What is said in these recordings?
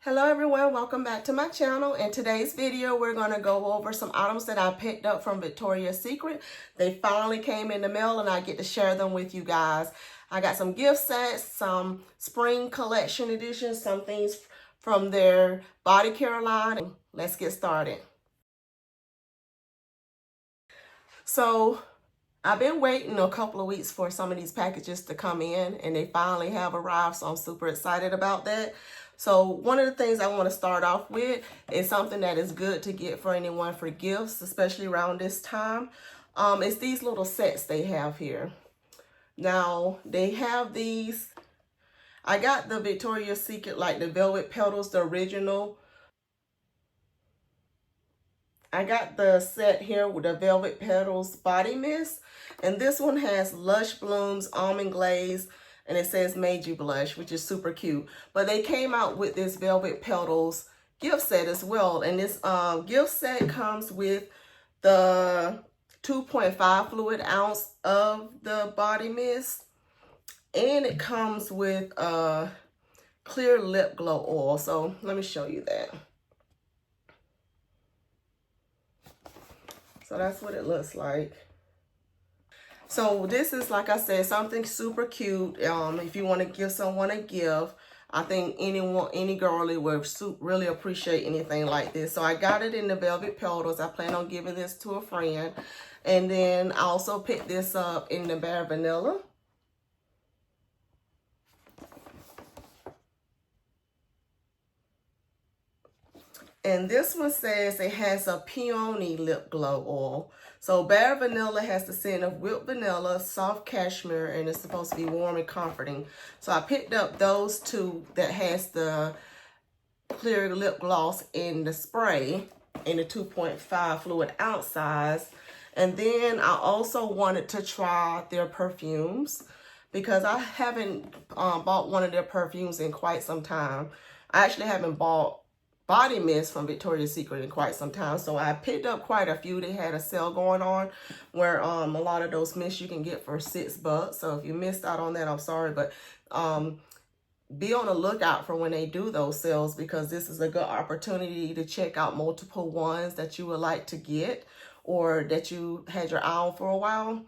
Hello everyone, welcome back to my channel. In today's video, we're going to go over some items that I picked up from Victoria's Secret. They finally came in the mail and I get to share them with you guys. I got some gift sets, some spring collection editions, some things from their bodycare line. Let's get started. So I've been waiting a couple of weeks for some of these packages to come in and they finally have arrived, so I'm super excited about that. So one of the things I want to start off with is something that is good to get for anyone for gifts, especially around this time. It's these little sets they have here. Now they have these. I got the Victoria's Secret, like the Velvet Petals, the original. I got the set here with the Velvet Petals Body Mist. And this one has Lush Blooms, Almond Glaze, and it says Made You Blush, which is super cute. But they came out with this Velvet Petals gift set as well. And this gift set comes with the 2.5 fluid ounce of the body mist. And it comes with clear lip glow oil. So let me show you that. So that's what it looks like. So this is, like I said, something super cute. If you want to give someone a gift, I think any girlie would really appreciate anything like this. So I got it in the Velvet Petals. I plan on giving this to a friend. And then I also picked this up in the Bare Vanilla. And this one says it has a peony lip glow oil. So Bare Vanilla has the scent of whipped vanilla, soft cashmere, and it's supposed to be warm and comforting. So I picked up those two that has the clear lip gloss in the spray in the 2.5 fluid ounce size. And then I also wanted to try their perfumes because I haven't bought one of their perfumes in quite some time. I actually haven't bought body mist from Victoria's Secret in quite some time. So I picked up quite a few. They had a sale going on where a lot of those mists you can get for $6. So if you missed out on that, I'm sorry. But be on the lookout for when they do those sales, because this is a good opportunity to check out multiple ones that you would like to get or that you had your eye on for a while.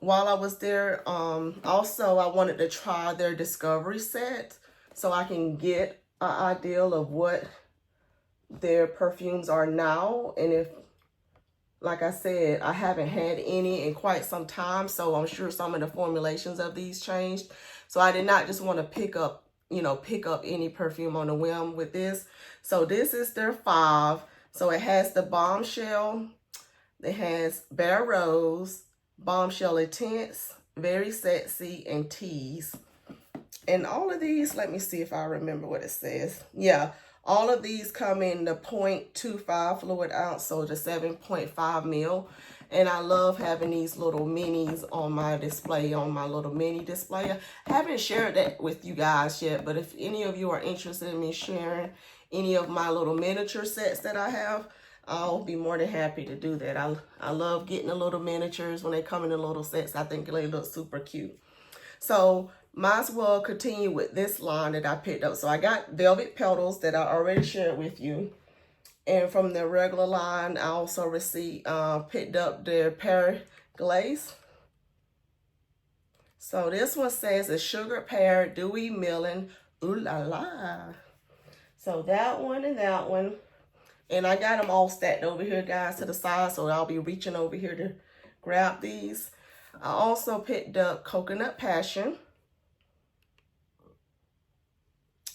While I was there, also I wanted to try their Discovery set so I can get an idea of what their perfumes are now. And if, like I said, I haven't had any in quite some time, so I'm sure some of the formulations of these changed. So I did not just want to pick up any perfume on a whim with this. So this is their 5. So it has the Bombshell, it has Bare Rose, Bombshell Intense, Very Sexy, and Tease. And all of these, let me see if I remember what it says. Yeah, all of these come in the 0.25 fluid ounce, so the 7.5 mil. And I love having these little minis on my display, on my little mini display. I haven't shared that with you guys yet, but if any of you are interested in me sharing any of my little miniature sets that I have, I'll be more than happy to do that. I love getting the little miniatures when they come in the little sets. I think they look super cute. So might as well continue with this line that I picked up. So I got Velvet Petals that I already shared with you. And from the regular line, I also picked up their Pear Glaze. So this one says a Sugar Pear Dewy Melon. Ooh la la. So that one and that one. And I got them all stacked over here, guys, to the side. So I'll be reaching over here to grab these. I also picked up Coconut Passion.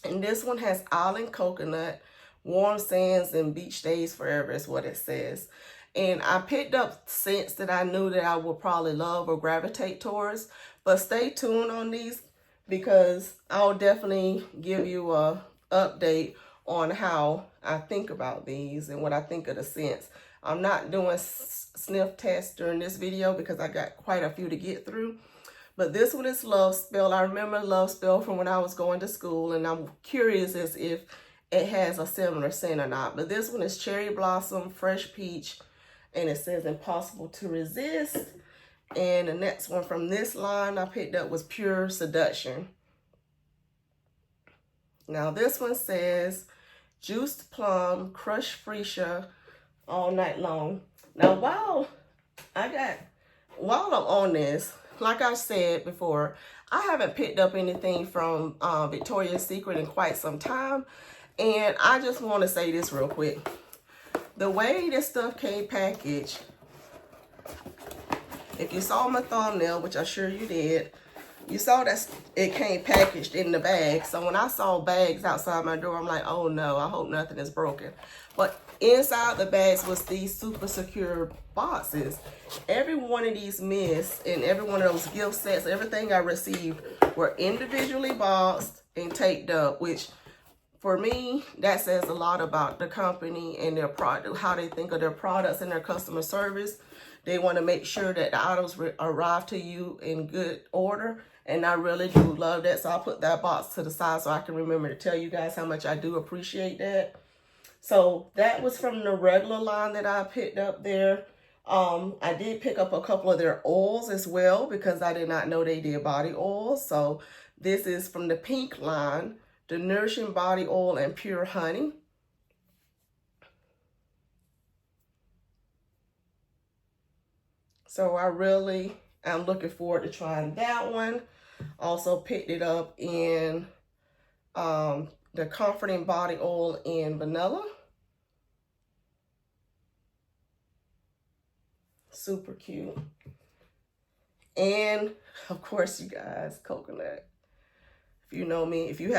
And this one has Island Coconut, Warm Sands, and Beach Days Forever is what it says. And I picked up scents that I knew that I would probably love or gravitate towards. But stay tuned on these because I'll definitely give you a update on how I think about these and what I think of the scents. I'm not doing sniff tests during this video because I got quite a few to get through. But this one is Love Spell. I remember Love Spell from when I was going to school, and I'm curious as if it has a similar scent or not. But this one is Cherry Blossom, Fresh Peach, and it says Impossible to Resist. And the next one from this line I picked up was Pure Seduction. Now this one says juiced plum, crushed freesia all night long. Now while I'm on this, like I said before, I haven't picked up anything from Victoria's Secret in quite some time. And I just want to say this real quick. The way this stuff came packaged, if you saw my thumbnail, which I'm sure you did, you saw that it came packaged in the bag. So when I saw bags outside my door, I'm like, oh no, I hope nothing is broken. But inside the bags was these super secure boxes. Every one of these mitts and every one of those gift sets, everything I received were individually boxed and taped up, which for me, that says a lot about the company and their product, how they think of their products and their customer service. They want to make sure that the items arrive to you in good order. And I really do love that. So I'll put that box to the side so I can remember to tell you guys how much I do appreciate that. So that was from the regular line that I picked up there. I did pick up a couple of their oils as well because I did not know they did body oils. So this is from the pink line, the Nourishing Body Oil and Pure Honey. So I really am looking forward to trying that one. Also picked it up in the Comforting Body Oil in Vanilla. Super cute. And of course, you guys, coconut. If you know me, if you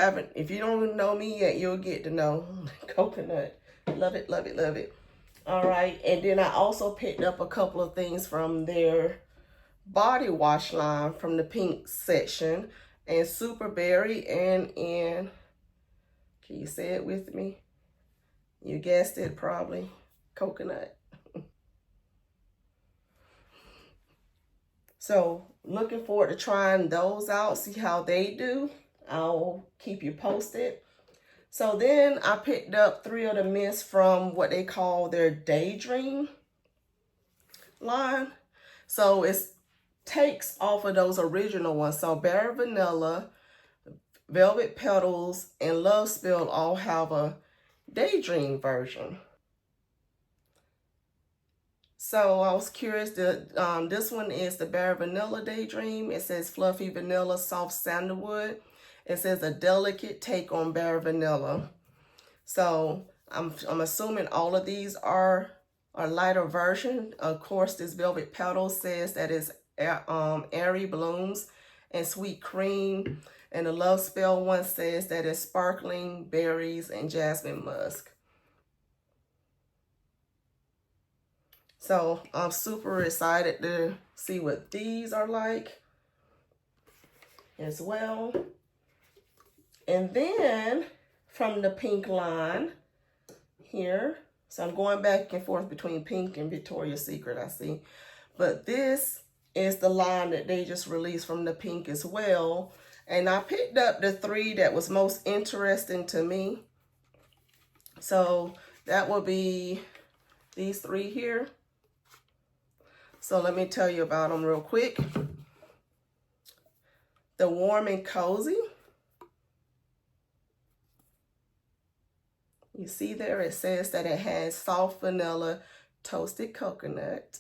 don't know me yet, you'll get to know coconut. Love it, love it, love it. All right, and then I also picked up a couple of things from their body wash line from the pink section, and Super Berry and in, can you say it with me? You guessed it probably, coconut. So looking forward to trying those out, see how they do. I'll keep you posted. So then I picked up 3 of the mints from what they call their Daydream line. So it takes off of those original ones. So Berry Vanilla, Velvet Petals, and Love Spell all have a Daydream version. So I was curious, this one is the Berry Vanilla Daydream. It says fluffy vanilla, soft sandalwood. It says a delicate take on Berry Vanilla. So I'm assuming all of these are a lighter version. Of course, this Velvet Petals says that it's airy blooms and sweet cream. And the Love Spell one says that it's sparkling berries and jasmine musk. So I'm super excited to see what these are like as well. And then from the pink line here, so I'm going back and forth between pink and Victoria's Secret, I see. But this is the line that they just released from the pink as well. And I picked up the 3 that was most interesting to me. So that will be these 3 here. So let me tell you about them real quick. The Warm and Cozy. You see there, it says that it has soft vanilla, toasted coconut,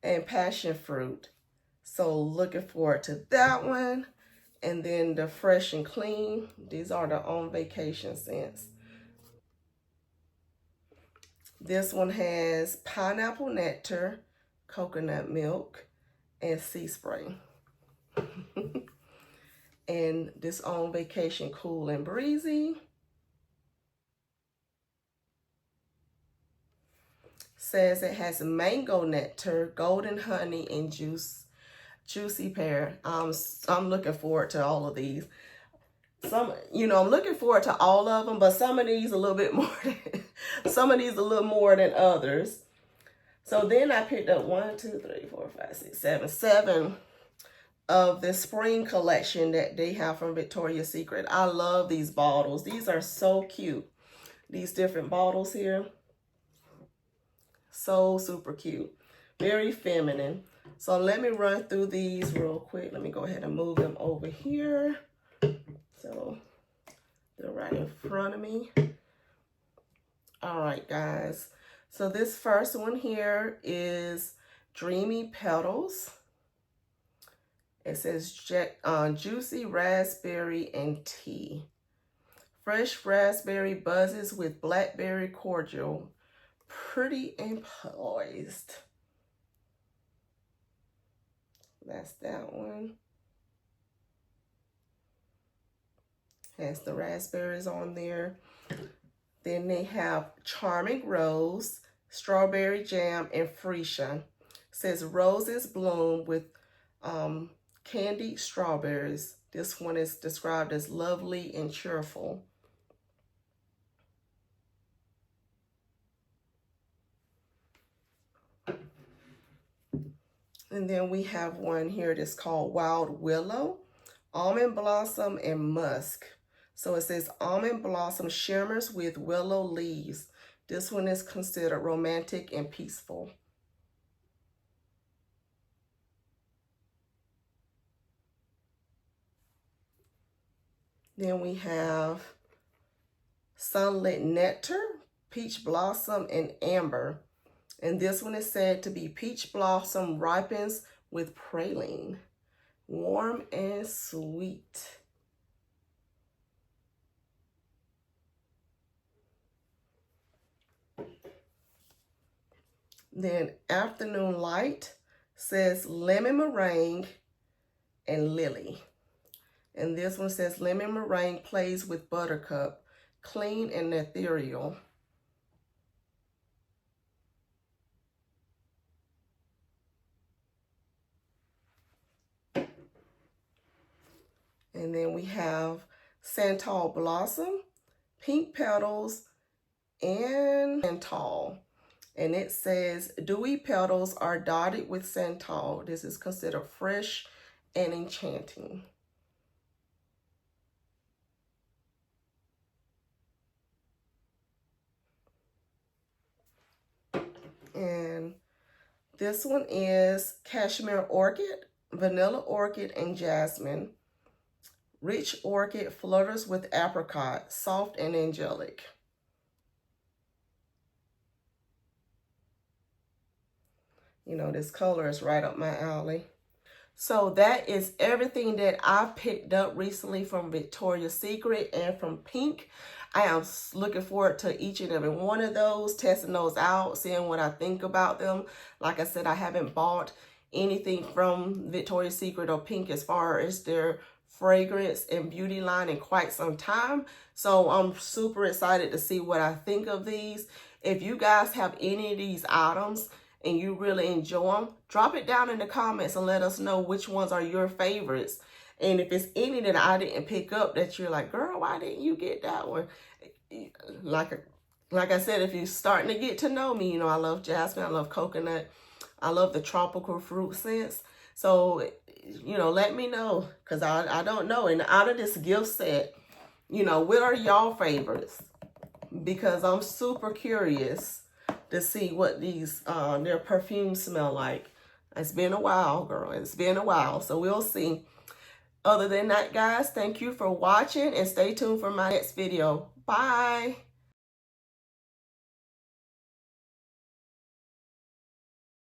and passion fruit. So looking forward to that one. And then the Fresh and Clean. These are the On Vacation scents. This one has pineapple nectar, coconut milk, and sea spray. And this On Vacation Cool and Breezy says it has mango nectar, golden honey, and juicy pear. I'm looking forward to all of these. I'm looking forward to all of them, but some of these a little bit more some of these a little more than others. So then I picked up 1, 2, 3, 4, 5, 6, 7 of the spring collection that they have from Victoria's Secret. I love these bottles. These are so cute. These different bottles here. So super cute. Very feminine. So let me run through these real quick. Let me go ahead and move them over here. So They're right in front of me. All right, guys. So this first one here is Dreamy Petals. It says juicy raspberry and tea. Fresh raspberry buzzes with blackberry cordial. Pretty and poised. That's that one. Has the raspberries on there. Then they have Charming Rose, Strawberry Jam, and Freesia. It says roses bloom with candied strawberries. This one is described as lovely and cheerful. And then we have one here that's called Wild Willow, Almond Blossom, and Musk. So it says almond blossom shimmers with willow leaves. This one is considered romantic and peaceful. Then we have Sunlit Nectar, Peach Blossom, and Amber. And this one is said to be peach blossom ripens with praline. Warm and sweet. Then Afternoon Light says lemon meringue and lily. And this one says lemon meringue plays with buttercup, clean and ethereal. And then we have Santal Blossom, Pink Petals, and Santal. And it says, dewy petals are dotted with santal. This is considered fresh and enchanting. And this one is Cashmere Orchid, Vanilla Orchid, and Jasmine. Rich Orchid flutters with apricot, soft and angelic. You know, this color is right up my alley. So that is everything that I picked up recently from Victoria's Secret and from Pink. I am looking forward to each and every one of those, testing those out, seeing what I think about them. Like I said, I haven't bought anything from Victoria's Secret or Pink as far as their fragrance and beauty line in quite some time. So I'm super excited to see what I think of these. If you guys have any of these items and you really enjoy them, drop it down in the comments and let us know which ones are your favorites. And if it's any that I didn't pick up that you're like, girl, why didn't you get that one? Like I said, if you're starting to get to know me, you know, I love jasmine, I love coconut, I love the tropical fruit scents. So, you know, let me know, because I don't know. And out of this gift set, you know, what are y'all favorites? Because I'm super curious to see what these their perfumes smell like. It's been a while, girl. It's been a while, so we'll see. Other than that, guys, thank you for watching and stay tuned for my next video. Bye.